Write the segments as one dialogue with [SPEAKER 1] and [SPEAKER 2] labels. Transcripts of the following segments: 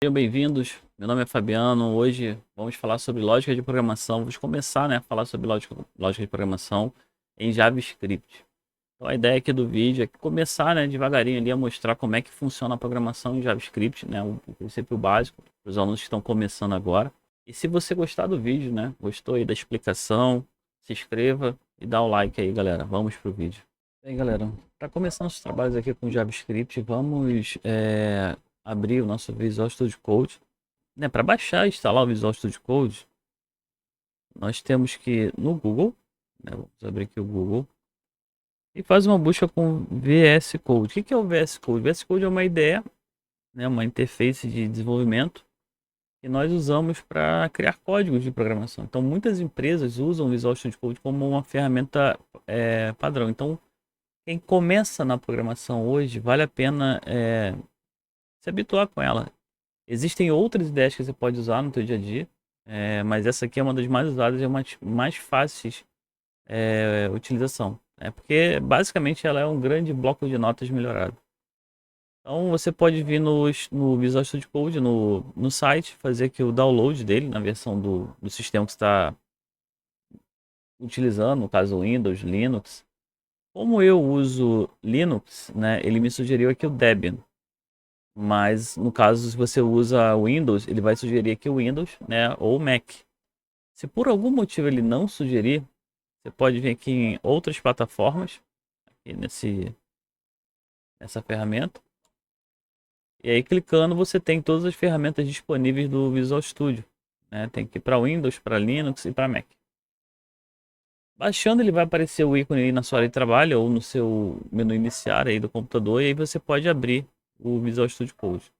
[SPEAKER 1] Sejam bem-vindos. Meu nome é Fabiano. Hoje vamos falar sobre lógica de programação. Vamos começar, né, a falar sobre lógica de programação em JavaScript. Então, a ideia aqui do vídeo é começar, né, devagarinho ali a mostrar como é que funciona a programação em JavaScript, né, o princípio básico para os alunos que estão começando agora. E se você gostar do vídeo, né, gostou aí da explicação, se inscreva e dá o like aí, galera. Vamos pro vídeo. Bem, galera, para começar nossos trabalhos aqui com JavaScript, vamos abrir o nosso Visual Studio Code, né? Para baixar e instalar o Visual Studio Code, nós temos que ir no Google, né? Vamos abrir aqui o Google e faz uma busca com VS Code. O que é o VS Code? VS Code é uma ideia, né? Uma interface de desenvolvimento que nós usamos para criar códigos de programação. Então, muitas empresas usam o Visual Studio Code como uma ferramenta padrão. Então, quem começa na programação hoje, vale a pena se habituar com ela. Existem outras ideias que você pode usar no seu dia a dia, mas essa aqui é uma das mais usadas e uma das mais fáceis utilização. Porque basicamente ela é um grande bloco de notas melhorado. Então você pode vir no Visual Studio Code, no site, fazer aqui o download dele na versão do sistema que você está utilizando, no caso Windows, Linux. Como eu uso Linux, né, ele me sugeriu aqui o Debian. Mas no caso, se você usa Windows, ele vai sugerir aqui o Windows, né, ou o Mac. Se por algum motivo ele não sugerir, você pode vir aqui em outras plataformas, aqui nessa ferramenta. E aí clicando você tem todas as ferramentas disponíveis do Visual Studio, né? Tem que ir para Windows, para Linux e para Mac. Baixando ele vai aparecer o ícone aí na sua área de trabalho ou no seu menu iniciar aí do computador e aí você pode abrir o Visual Studio Code.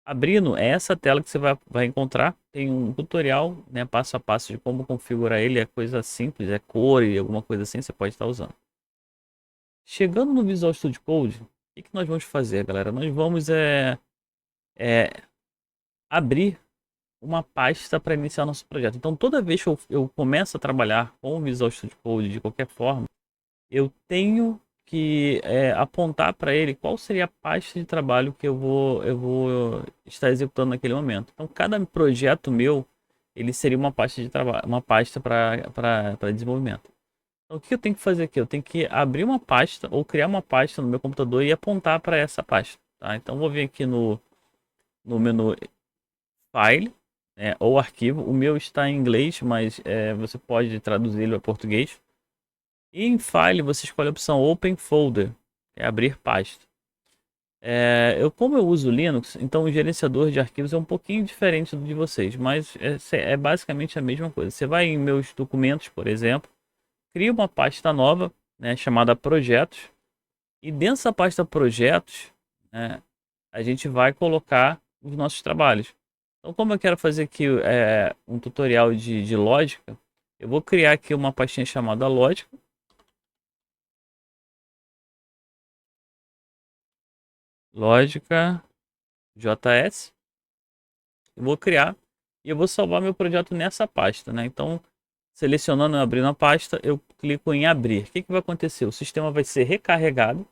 [SPEAKER 1] Abrindo, é essa tela que você vai encontrar. Tem um tutorial, né, passo a passo de como configurar ele. É coisa simples, é cor e alguma coisa assim, você pode estar usando. Chegando no Visual Studio Code, o que nós vamos fazer, galera? Nós vamos abrir uma pasta para iniciar nosso projeto. Então, toda vez que eu começo a trabalhar com o Visual Studio Code de qualquer forma, eu tenho que apontar para ele qual seria a pasta de trabalho que eu vou estar executando naquele momento. Então, cada projeto meu, ele seria uma pasta de trabalho, uma pasta para desenvolvimento. Então, o que eu tenho que fazer aqui? Eu tenho que abrir uma pasta ou criar uma pasta no meu computador e apontar para essa pasta. Tá? Então, vou vir aqui no menu File, ou Arquivo. O meu está em inglês, mas você pode traduzi-lo a português. E em File você escolhe a opção Open Folder, é abrir pasta. Como eu uso Linux, então o gerenciador de arquivos é um pouquinho diferente do de vocês, mas é basicamente a mesma coisa. Você vai em meus documentos, por exemplo, cria uma pasta nova, né, chamada Projetos, e dentro dessa pasta Projetos, né, a gente vai colocar os nossos trabalhos. Então, como eu quero fazer aqui um tutorial de lógica, eu vou criar aqui uma pastinha chamada Lógica. Lógica JS. Eu vou criar e eu vou salvar meu projeto nessa pasta, né? Então, selecionando e abrindo a pasta, eu clico em abrir. O que vai acontecer? O sistema vai ser recarregado.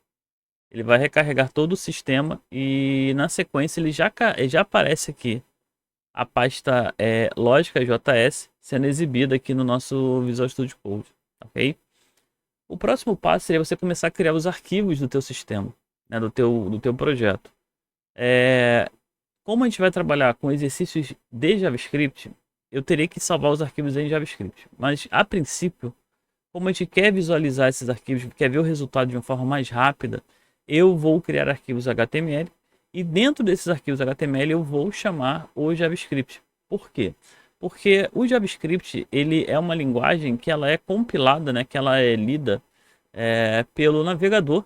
[SPEAKER 1] Ele vai recarregar todo o sistema e na sequência ele já aparece aqui a pasta Lógica JS sendo exibida aqui no nosso Visual Studio Code, ok? O próximo passo seria você começar a criar os arquivos do teu sistema, né, do teu projeto. Como a gente vai trabalhar com exercícios de JavaScript, eu teria que salvar os arquivos em JavaScript. Mas, a princípio, como a gente quer visualizar esses arquivos, quer ver o resultado de uma forma mais rápida, eu vou criar arquivos HTML e dentro desses arquivos HTML eu vou chamar o JavaScript. Por quê? Porque o JavaScript ele é uma linguagem que ela é compilada, né, que ela é lida pelo navegador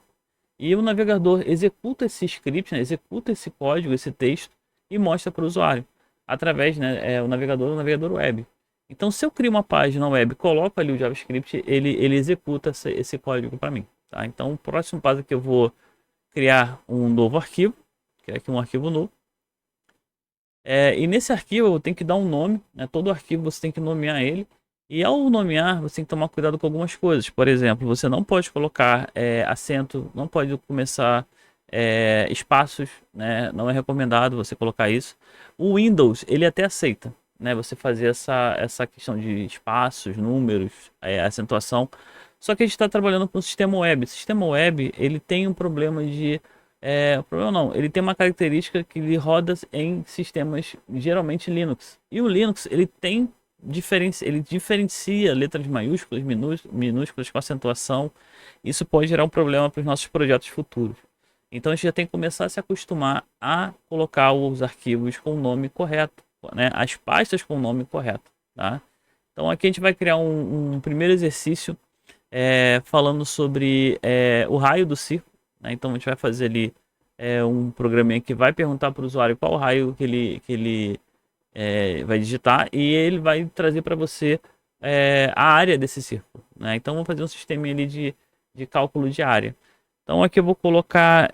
[SPEAKER 1] e o navegador executa esse script, né, executa esse código, esse texto e mostra para o usuário através, né, o navegador web. Então, se eu crio uma página web, coloco ali o JavaScript, ele executa esse código para mim. Tá? Então, o próximo passo é que eu vou criar um novo arquivo, criar aqui um arquivo novo. E nesse arquivo eu tenho que dar um nome, né? Todo arquivo você tem que nomear ele. E ao nomear, você tem que tomar cuidado com algumas coisas. Por exemplo, você não pode colocar acento, não pode começar espaços, né? Não é recomendado você colocar isso. O Windows, ele até aceita, né? Você fazer essa questão de espaços, números, acentuação. Só que a gente está trabalhando com o sistema web. O sistema web, ele tem um problema de... problema não, ele tem uma característica que ele roda em sistemas geralmente Linux. E o Linux, ele diferencia letras maiúsculas, minúsculas com acentuação. Isso pode gerar um problema para os nossos projetos futuros. Então a gente já tem que começar a se acostumar a colocar os arquivos com o nome correto, né? As pastas com o nome correto, tá? Então aqui a gente vai criar um primeiro exercício falando sobre o raio do círculo, né? Então a gente vai fazer ali um programinha que vai perguntar para o usuário qual raio que ele vai digitar e ele vai trazer para você a área desse círculo, né? Então vamos fazer um sistema ali de cálculo de área. Então aqui eu vou colocar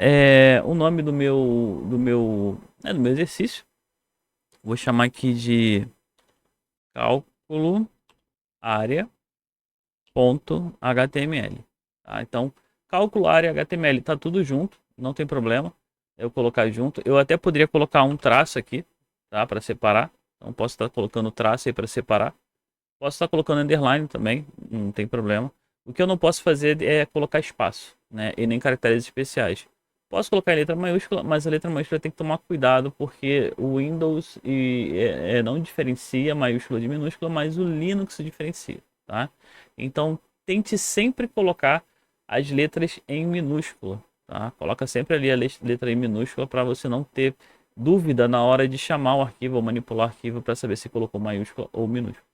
[SPEAKER 1] o nome do meu exercício. Vou chamar aqui de cálculo área.html. Tá? Então, cálculo área HTML está tudo junto, não tem problema eu colocar junto. Eu até poderia colocar um traço aqui, tá, para separar. Então posso estar colocando traço aí para separar. Posso estar colocando underline também, não tem problema. O que eu não posso fazer é colocar espaço, né? E nem caracteres especiais. Posso colocar em letra maiúscula, mas a letra maiúscula tem que tomar cuidado porque o Windows não diferencia maiúscula de minúscula, mas o Linux diferencia, tá? Então tente sempre colocar as letras em minúscula, tá? Coloca sempre ali a letra em minúscula para você não ter dúvida na hora de chamar o arquivo ou manipular o arquivo para saber se colocou maiúscula ou minúscula.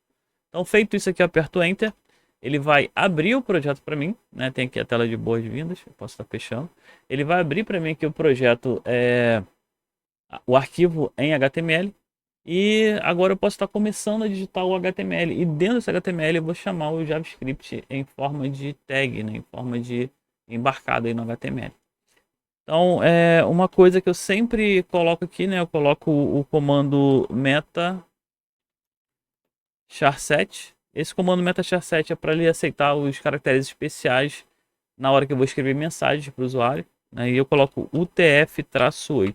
[SPEAKER 1] Então, feito isso aqui, eu aperto Enter. Ele vai abrir o projeto para mim, né? Tem aqui a tela de boas-vindas, eu posso estar fechando. Ele vai abrir para mim aqui o projeto, o arquivo em HTML. E agora eu posso estar começando a digitar o HTML. E dentro desse HTML eu vou chamar o JavaScript em forma de tag, né? Em forma de embarcado aí no HTML. Então, uma coisa que eu sempre coloco aqui, né? Eu coloco o comando meta char7. Esse comando meta char7 é para ele aceitar os caracteres especiais na hora que eu vou escrever mensagens para o usuário, né? E eu coloco UTF-8.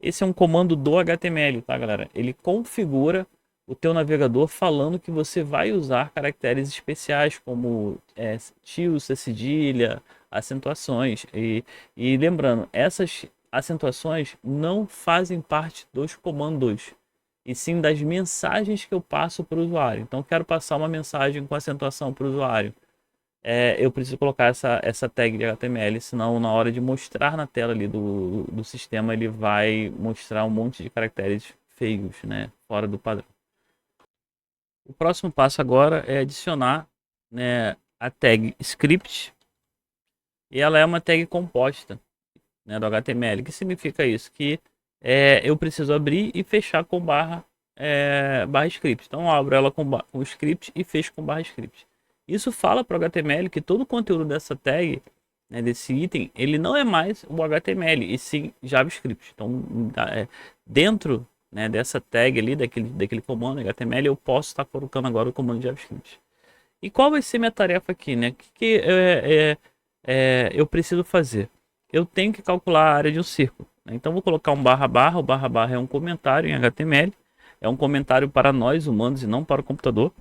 [SPEAKER 1] Esse é um comando do HTML, tá, galera? Ele configura o teu navegador falando que você vai usar caracteres especiais como tio, cedilha, acentuações. E lembrando, essas acentuações não fazem parte dos comandos, e sim das mensagens que eu passo para o usuário. Então, quero passar uma mensagem com acentuação para o usuário. Eu preciso colocar essa tag de HTML, senão na hora de mostrar na tela ali do sistema, ele vai mostrar um monte de caracteres feios, né, fora do padrão. O próximo passo agora é adicionar, né, a tag script, e ela é uma tag composta, né, do HTML. O que significa isso? Que eu preciso abrir e fechar com barra script. Então eu abro ela com script e fecho com barra script. Isso fala para o HTML que todo o conteúdo dessa tag, né, desse item, ele não é mais o HTML, e sim JavaScript. Então dentro, né, dessa tag ali, daquele comando HTML, eu posso estar colocando agora o comando JavaScript. E qual vai ser minha tarefa aqui, né? O que eu preciso fazer? Eu tenho que calcular a área de um círculo. Então vou colocar um barra barra. O barra barra é um comentário em HTML. É um comentário para nós humanos e não para o computador.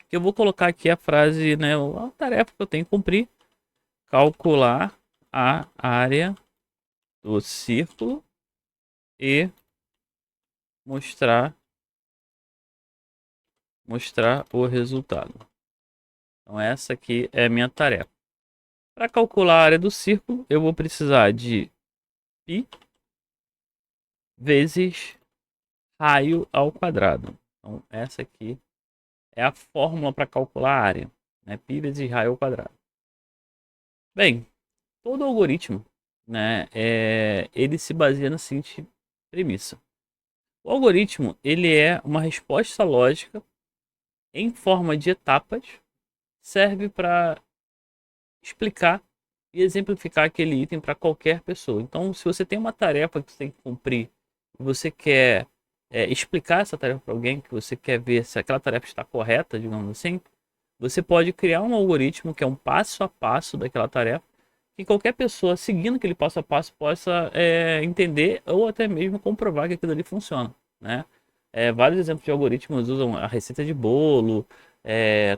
[SPEAKER 1] Que eu vou colocar aqui a frase, né, a tarefa que eu tenho que cumprir. Calcular a área do círculo e mostrar o resultado. Então essa aqui é a minha tarefa. Para calcular a área do círculo, eu vou precisar de π vezes raio ao quadrado. Então essa aqui é a fórmula para calcular a área, né? Π vezes raio ao quadrado. Bem, todo algoritmo, né, ele se baseia na seguinte premissa. O algoritmo, ele é uma resposta lógica em forma de etapas, serve para explicar e exemplificar aquele item para qualquer pessoa. Então, se você tem uma tarefa que você tem que cumprir, e você quer explicar essa tarefa para alguém, que você quer ver se aquela tarefa está correta, digamos assim, você pode criar um algoritmo que é um passo a passo daquela tarefa, que qualquer pessoa seguindo aquele passo a passo possa entender ou até mesmo comprovar que aquilo ali funciona, né? Vários exemplos de algoritmos usam a receita de bolo,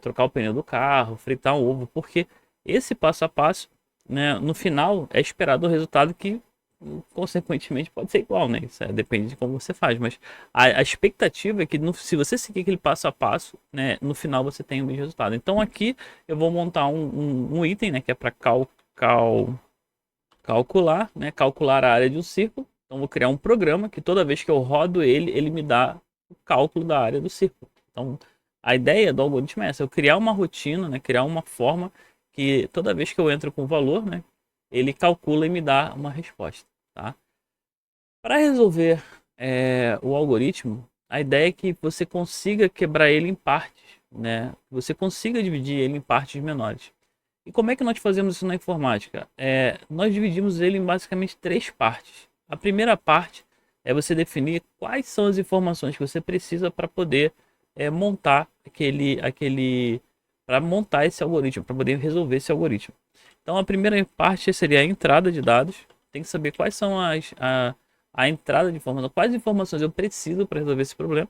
[SPEAKER 1] trocar o pneu do carro, fritar um ovo, porque esse passo a passo, né, no final é esperado o resultado que consequentemente pode ser igual, né? Isso depende de como você faz, mas a expectativa é que se você seguir aquele passo a passo, né, no final você tem o mesmo resultado. Então aqui eu vou montar um item, né, que é para calcular, né, calcular a área de um círculo. Então vou criar um programa que toda vez que eu rodo ele me dá o cálculo da área do círculo. Então a ideia do algoritmo é essa: eu criar uma rotina, né, criar uma forma que toda vez que eu entro com o valor, né, ele calcula e me dá uma resposta, tá? Para resolver o algoritmo, a ideia é que você consiga quebrar ele em partes, né? Você consiga dividir ele em partes menores. E como é que nós fazemos isso na informática? Nós dividimos ele em basicamente três partes. A primeira parte é você definir quais são as informações que você precisa para poder montar para montar esse algoritmo, para poder resolver esse algoritmo. Então a primeira parte seria a entrada de dados. Tem que saber quais são a entrada de informação, quais informações eu preciso para resolver esse problema.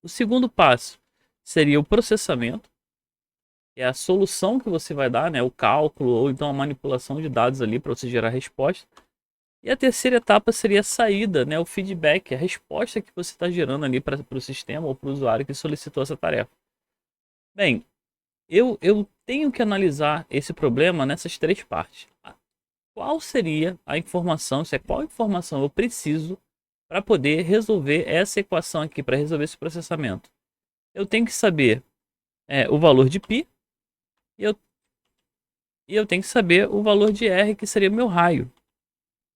[SPEAKER 1] O segundo passo seria o processamento, que é a solução que você vai dar, né, o cálculo ou então a manipulação de dados ali para você gerar a resposta. E a terceira etapa seria a saída, né, o feedback, a resposta que você está gerando ali para o sistema ou para o usuário que solicitou essa tarefa. Bem, eu tenho que analisar esse problema nessas três partes. Qual seria a informação, qual informação eu preciso para poder resolver essa equação aqui, para resolver esse processamento? Eu tenho que saber o valor de π e eu tenho que saber o valor de r, que seria o meu raio.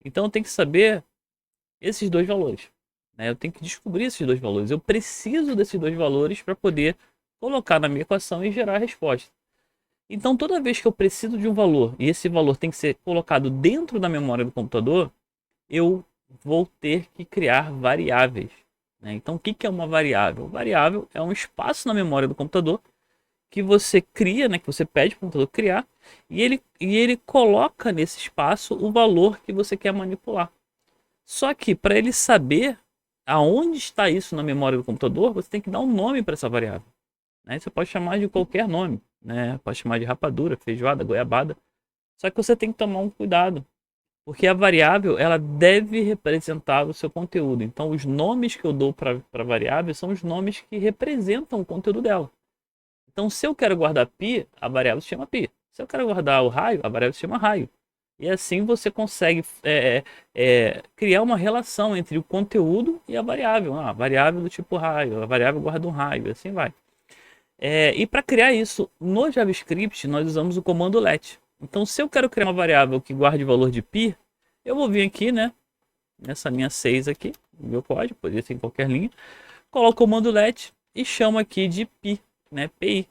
[SPEAKER 1] Então eu tenho que saber esses dois valores, né? Eu tenho que descobrir esses dois valores. Eu preciso desses dois valores para poder colocar na minha equação e gerar a resposta. Então toda vez que eu preciso de um valor e esse valor tem que ser colocado dentro da memória do computador, eu vou ter que criar variáveis, né? Então o que é uma variável? Variável é um espaço na memória do computador que você cria, né, que você pede para o computador criar, e ele coloca nesse espaço o valor que você quer manipular. Só que para ele saber aonde está isso na memória do computador, você tem que dar um nome para essa variável, né? Você pode chamar de qualquer nome, né? Pode chamar de rapadura, feijoada, goiabada. Só que você tem que tomar um cuidado, porque a variável ela deve representar o seu conteúdo. Então os nomes que eu dou para a variável são os nomes que representam o conteúdo dela. Então se eu quero guardar π, a variável se chama π. Se eu quero guardar o raio, a variável se chama raio. E assim você consegue criar uma relação entre o conteúdo e a variável. A variável do tipo raio, a variável guarda um raio, assim vai. E para criar isso no JavaScript, nós usamos o comando let. Então se eu quero criar uma variável que guarde o valor de π, eu vou vir aqui, né, nessa linha 6 aqui, no meu código, poderia ser em qualquer linha, coloco o comando let e chamo aqui de π, né, pi,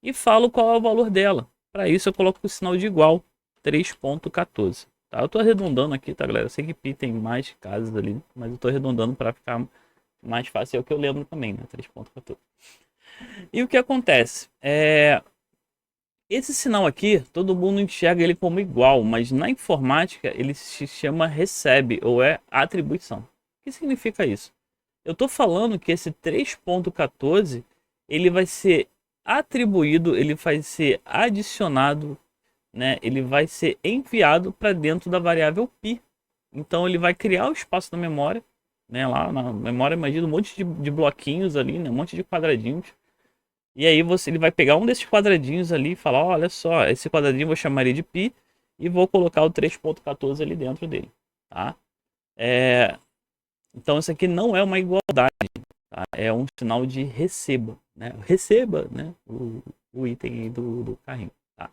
[SPEAKER 1] e falo qual é o valor dela. Para isso eu coloco o sinal de igual, 3.14. Tá? Eu estou arredondando aqui, tá, galera? Eu sei que π tem mais casas ali, mas eu estou arredondando para ficar mais fácil. É o que eu lembro também, né? 3.14. E o que acontece? Esse sinal aqui, todo mundo enxerga ele como igual, mas na informática ele se chama recebe, ou é atribuição. O que significa isso? Eu estou falando que esse 3.14 ele vai ser atribuído, ele vai ser adicionado, né? Ele vai ser enviado para dentro da variável π. Então ele vai criar o espaço da memória, né? Lá na memória, imagina um monte de bloquinhos ali, né? Um monte de quadradinhos. E aí ele vai pegar um desses quadradinhos ali e falar, olha só, esse quadradinho eu vou chamar ele de π e vou colocar o 3.14 ali dentro dele, tá? Então isso aqui não é uma igualdade, tá? É um sinal de receba, né? Receba, né? O item aí do carrinho, tá?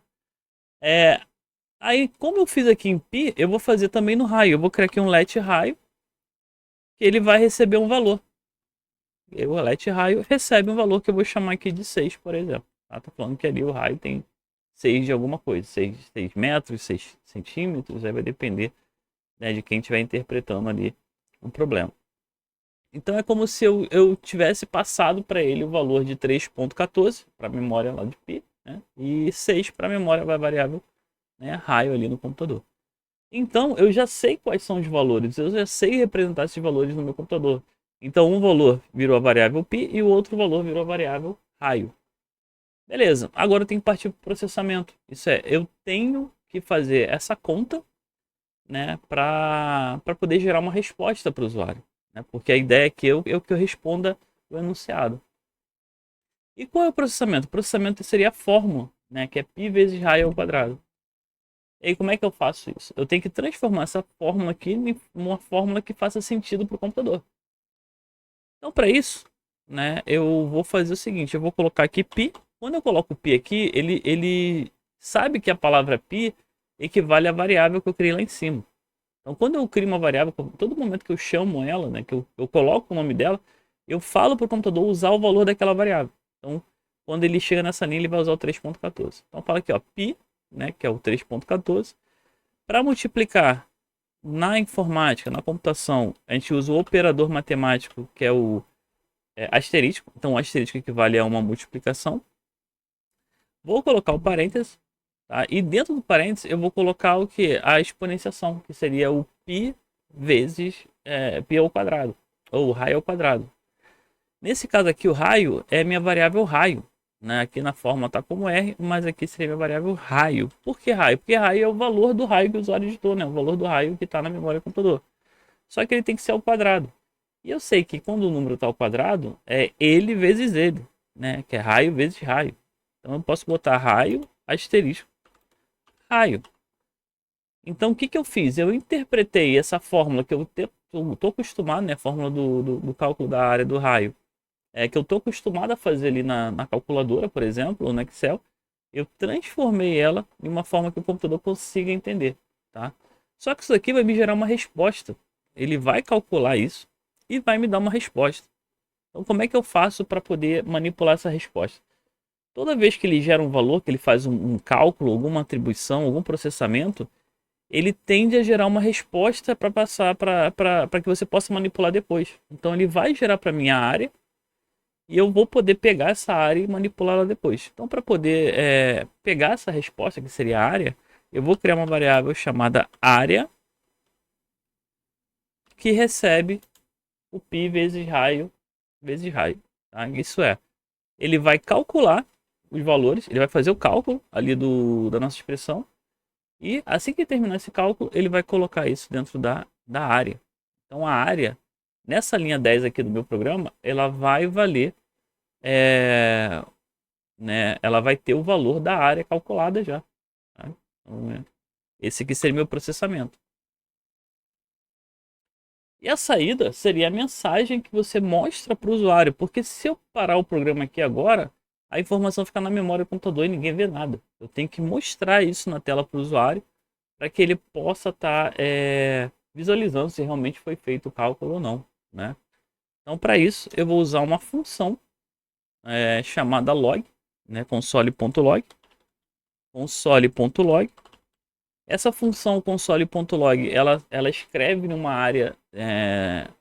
[SPEAKER 1] Aí, como eu fiz aqui em π, eu vou fazer também no raio. Eu vou criar aqui um let raio, que ele vai receber um valor. O let raio recebe um valor que eu vou chamar aqui de 6, por exemplo. Tá falando que ali o raio tem 6 de alguma coisa, 6 metros, 6 centímetros, aí vai depender, né, de quem estiver interpretando ali o problema. Então é como se eu tivesse passado para ele o valor de 3.14 para a memória lá de π, né, e 6 para a memória da variável né, raio ali no computador. Então, eu já sei quais são os valores, eu já sei representar esses valores no meu computador. Então, um valor virou a variável π e o outro valor virou a variável raio. Beleza, agora eu tenho que partir para o processamento. Isso é, eu tenho que fazer essa conta, né, para poder gerar uma resposta para o usuário. Né, porque a ideia é que eu responda o enunciado. E qual é o processamento? O processamento seria a fórmula, né, que é π vezes raio ao quadrado. E aí, como é que eu faço isso? Eu tenho que transformar essa fórmula aqui em uma fórmula que faça sentido para o computador. Então, para isso, né, eu vou fazer o seguinte: eu vou colocar aqui π. Quando eu coloco π aqui, ele sabe que a palavra π equivale à variável que eu criei lá em cima. Então, quando eu crio uma variável, todo momento que eu chamo ela, né, que eu coloco o nome dela, eu falo para o computador usar o valor daquela variável. Então, quando ele chega nessa linha, ele vai usar o 3.14. Então, fala aqui, ó, π, né, que é o 3.14. Para multiplicar na informática, na computação, a gente usa o operador matemático, que é o asterisco. Então, o asterisco equivale a uma multiplicação. Vou colocar o parênteses, tá? E dentro do parênteses eu vou colocar o que? A exponenciação, que seria o π vezes π ao quadrado, ou raio ao quadrado. Nesse caso aqui, o raio é minha variável raio. Né? Aqui na fórmula está como R, mas aqui seria minha variável raio. Por que raio? Porque raio é o valor do raio que o usuário digitou, né? O valor do raio que está na memória do computador. Só que ele tem que ser ao quadrado. E eu sei que quando o número está ao quadrado, é ele vezes ele, né? Que é raio vezes raio. Então eu posso botar raio, asterisco, raio. Então o que eu fiz? Eu interpretei essa fórmula que eu estou acostumado, né? A fórmula do cálculo da área do raio. Que eu estou acostumado a fazer ali na calculadora, por exemplo, ou no Excel. Eu transformei ela em uma forma que o computador consiga entender. Tá? Só que isso aqui vai me gerar uma resposta. Ele vai calcular isso e vai me dar uma resposta. Então como é que eu faço para poder manipular essa resposta? Toda vez que ele gera um valor, que ele faz um cálculo, alguma atribuição, algum processamento, ele tende a gerar uma resposta para passar para que você possa manipular depois. Então ele vai gerar para mim a área e eu vou poder pegar essa área e manipulá-la depois. Então para poder pegar essa resposta, que seria a área, eu vou criar uma variável chamada área que recebe o π vezes raio vezes raio. Tá? Isso é, ele vai calcular os valores, ele vai fazer o cálculo ali da nossa expressão. E assim que terminar esse cálculo, ele vai colocar isso dentro da área. Então a área, nessa linha 10 aqui do meu programa, ela vai valer, né, ela vai ter o valor da área calculada já. Tá? Então, esse aqui seria meu processamento. E a saída seria a mensagem que você mostra para o usuário. Porque se eu parar o programa aqui agora, a informação fica na memória do computador e ninguém vê nada. Eu tenho que mostrar isso na tela para o usuário, para que ele possa estar visualizando se realmente foi feito o cálculo ou não. Né? Então, para isso, eu vou usar uma função chamada log, né? console.log. Console.log. Essa função console.log, ela escreve numa área,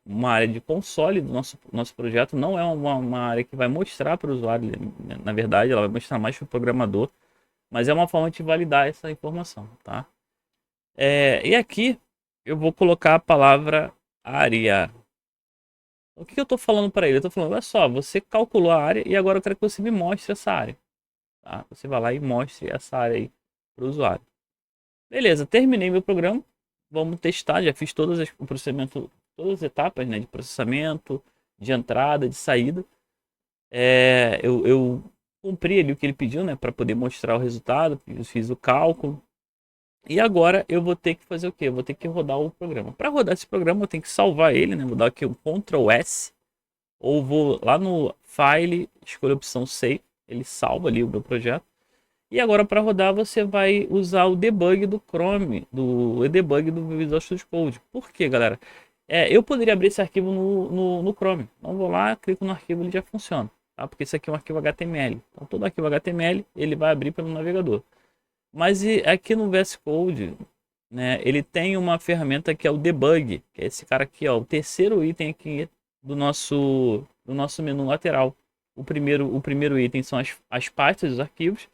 [SPEAKER 1] uma área de console do nosso projeto. Não é uma área que vai mostrar para o usuário, na verdade, ela vai mostrar mais para o programador, mas é uma forma de validar essa informação, tá? E aqui eu vou colocar a palavra área. O que eu estou falando para ele? Eu estou falando, olha só, você calculou a área e agora eu quero que você me mostre essa área. Tá? Você vai lá e mostre essa área aí para o usuário. Beleza, terminei meu programa. Vamos testar. Já fiz todas o processamento, todas as etapas, né, de processamento, de entrada, de saída. Eu cumpri ali o que ele pediu, né, para poder mostrar o resultado. Eu fiz o cálculo. E agora eu vou ter que fazer o quê? Eu vou ter que rodar o programa. Para rodar esse programa, eu tenho que salvar ele, né? Vou dar aqui um Ctrl S. Ou vou lá no File, escolher a opção Save. Ele salva ali o meu projeto. E agora para rodar você vai usar o debug do Chrome, o debug do Visual Studio Code. Por quê, galera? Eu poderia abrir esse arquivo no Chrome. Então vou lá, clico no arquivo, ele já funciona. Tá? Porque isso aqui é um arquivo HTML. Então todo arquivo HTML ele vai abrir pelo navegador. Mas aqui no VS Code, né, ele tem uma ferramenta que é o debug, que é esse cara aqui, ó, o terceiro item aqui do nosso menu lateral. O primeiro item são as pastas dos arquivos.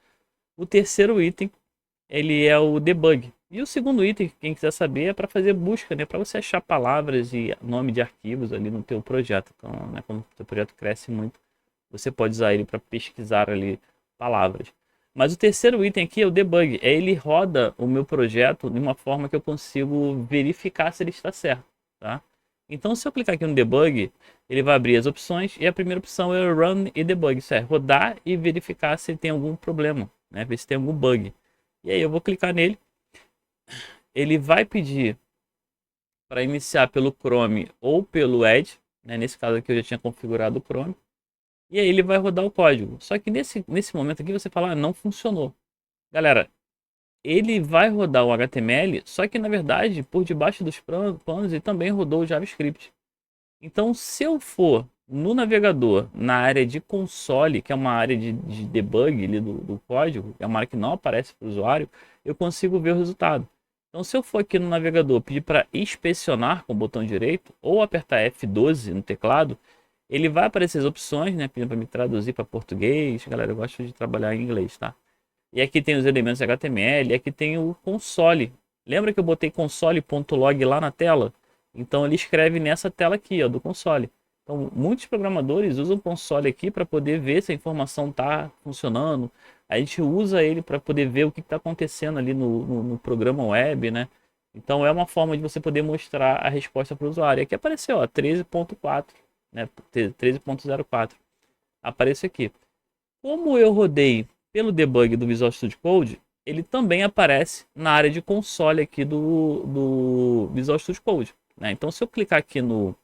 [SPEAKER 1] O terceiro item ele é o debug. E o segundo item, quem quiser saber, é para fazer busca, né? Para você achar palavras e nome de arquivos ali no teu projeto. Então, né, como o teu projeto cresce muito, você pode usar ele para pesquisar ali palavras. Mas o terceiro item aqui é o debug. Ele roda o meu projeto de uma forma que eu consigo verificar se ele está certo, tá? Então, se eu clicar aqui no debug, ele vai abrir as opções e a primeira opção é Run e Debug. Isso é rodar e verificar se tem algum problema, né? Ver se tem algum bug. E aí eu vou clicar nele. Ele vai pedir para iniciar pelo Chrome ou pelo Edge, né? Nesse caso aqui eu já tinha configurado o Chrome. E aí ele vai rodar o código. Só que nesse momento aqui você fala, ah, não funcionou. Galera, ele vai rodar o HTML, só que na verdade, por debaixo dos panos, ele também rodou o JavaScript. Então, se eu for no navegador, na área de console, que é uma área de debug ali do código, é uma área que não aparece para o usuário, eu consigo ver o resultado. Então, se eu for aqui no navegador, pedir para inspecionar com o botão direito, ou apertar F12 no teclado, ele vai aparecer as opções, né, pedindo para me traduzir para português. Galera, eu gosto de trabalhar em inglês, tá? E aqui tem os elementos HTML, e aqui tem o console. Lembra que eu botei console.log lá na tela? Então ele escreve nessa tela aqui, ó, do console. Então muitos programadores usam o console aqui para poder ver se a informação está funcionando. A gente usa ele para poder ver o que está acontecendo ali no programa web, né? Então é uma forma de você poder mostrar a resposta para o usuário. Aqui apareceu, ó, 13.4, né? 13.04. Aparece aqui. Como eu rodei pelo debug do Visual Studio Code, ele também aparece na área de console aqui do Visual Studio Code, né? Então, se eu clicar aqui no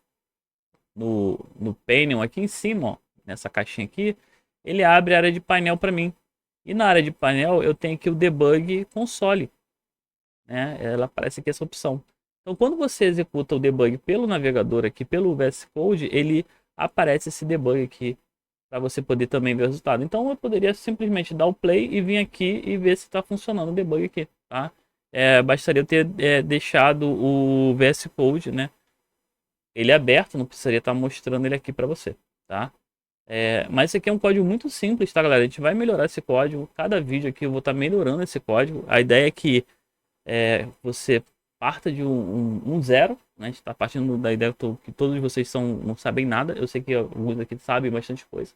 [SPEAKER 1] painel aqui em cima, ó, nessa caixinha aqui, ele abre a área de painel para mim. E na área de painel eu tenho aqui o debug console, né? Ela aparece aqui essa opção. Então, quando você executa o debug pelo navegador aqui, pelo VS Code, ele aparece esse debug aqui para você poder também ver o resultado. Então eu poderia simplesmente dar o play e vir aqui e ver se está funcionando o debug aqui, tá? Bastaria eu ter deixado o VS Code, né? Ele é aberto, não precisaria estar mostrando ele aqui para você, tá? Mas esse aqui é um código muito simples, tá, galera? A gente vai melhorar esse código. Cada vídeo aqui eu vou estar melhorando esse código. A ideia é que você parta de um zero, né? A gente está partindo da ideia que todos vocês não sabem nada. Eu sei que alguns aqui sabem bastante coisa.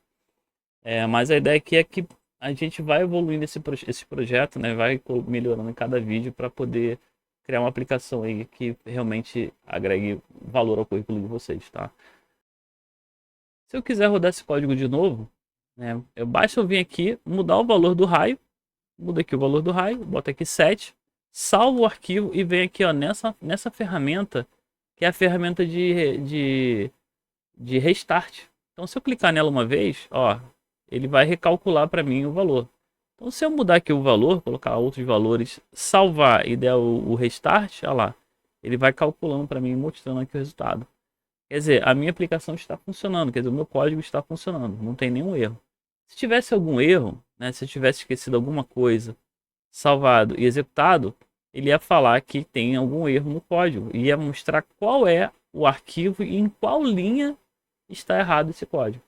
[SPEAKER 1] Mas a ideia aqui é que a gente vai evoluindo esse projeto, né? Vai melhorando em cada vídeo para poder criar uma aplicação aí que realmente agregue valor ao currículo de vocês, tá? Se eu quiser rodar esse código de novo, né? Basta eu vir aqui, mudar o valor do raio, muda aqui o valor do raio, bota aqui 7, salvo o arquivo e vem aqui, ó, nessa ferramenta, que é a ferramenta de restart. Então, se eu clicar nela uma vez, ó, ele vai recalcular para mim o valor. Então, se eu mudar aqui o valor, colocar outros valores, salvar e der o restart, olha lá, ele vai calculando para mim, mostrando aqui o resultado. Quer dizer, a minha aplicação está funcionando, quer dizer, o meu código está funcionando, não tem nenhum erro. Se tivesse algum erro, né, se eu tivesse esquecido alguma coisa, salvado e executado, ele ia falar que tem algum erro no código, e ia mostrar qual é o arquivo e em qual linha está errado esse código.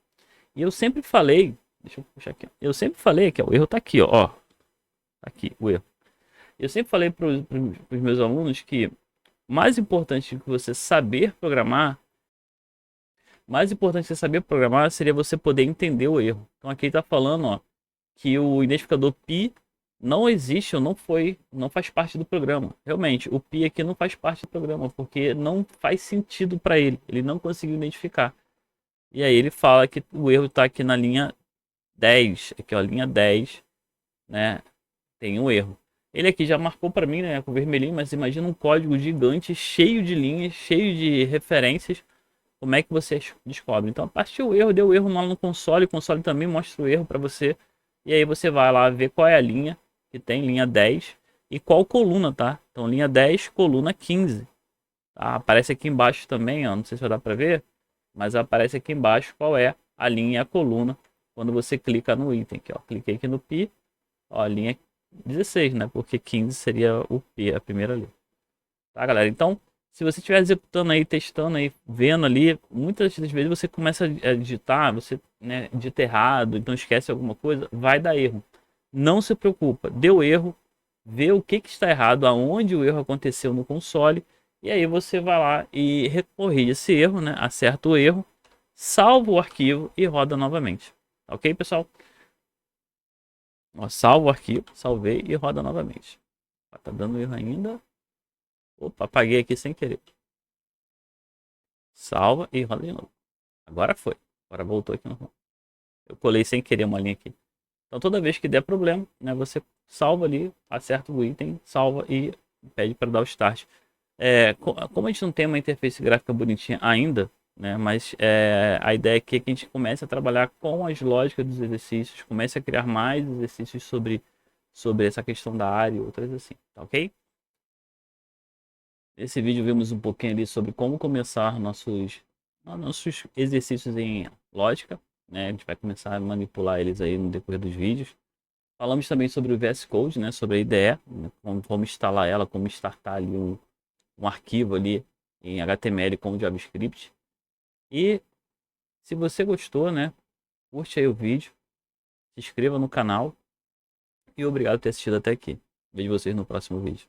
[SPEAKER 1] E eu sempre falei, deixa eu puxar aqui, eu sempre falei que ó, o erro está aqui, ó, aqui o erro. Eu sempre falei para os meus alunos que mais importante que você saber programar, mais importante que você saber programar seria você poder entender o erro. Então aqui está falando, ó, que o identificador pi não existe ou não faz parte do programa. Realmente, o pi aqui não faz parte do programa porque não faz sentido para ele. Ele não conseguiu identificar. E aí ele fala que o erro está aqui na linha 10, aqui ó, linha 10, né? Tem um erro. Ele aqui já marcou para mim, né, com vermelhinho, mas imagina um código gigante, cheio de linhas, cheio de referências. Como é que você descobre? Então, a partir do erro, deu erro lá no console, o console também mostra o erro para você. E aí você vai lá ver qual é a linha que tem, linha 10, e qual coluna, tá? Então, linha 10, coluna 15. Tá? Aparece aqui embaixo também, ó, não sei se vai dar para ver, mas aparece aqui embaixo qual é a linha e a coluna quando você clica no item aqui, ó. Cliquei aqui no pi, ó, linha 16, né? Porque 15 seria o pi, a primeira linha. Tá, galera? Então, se você estiver executando aí, testando aí, vendo ali, muitas das vezes você começa a digitar, você, né, digita errado, então esquece alguma coisa, vai dar erro. Não se preocupa, deu erro, ver o que está errado, aonde o erro aconteceu no console, e aí você vai lá e corrige esse erro, né? Acerta o erro, salva o arquivo e roda novamente. Ok, pessoal? Ó, salvo o arquivo, salvei e roda novamente. Tá dando erro ainda. Opa, apaguei aqui sem querer. Salva e roda de novo. Agora foi. Agora voltou aqui no. Eu colei sem querer uma linha aqui. Então toda vez que der problema, né, você salva ali, acerta o item, salva e pede para dar o start. Como a gente não tem uma interface gráfica bonitinha ainda, né, mas a ideia é que a gente comece a trabalhar com as lógicas dos exercícios, comece a criar mais exercícios sobre essa questão da área e outras assim, tá ok? Nesse vídeo vimos um pouquinho ali sobre como começar nossos exercícios em lógica, né? A gente vai começar a manipular eles aí no decorrer dos vídeos. Falamos também sobre o VS Code, né? Sobre a IDE, né? Como instalar ela, como startar ali um arquivo ali em HTML com JavaScript. E se você gostou, né? Curte aí o vídeo, se inscreva no canal e obrigado por ter assistido até aqui. Vejo vocês no próximo vídeo.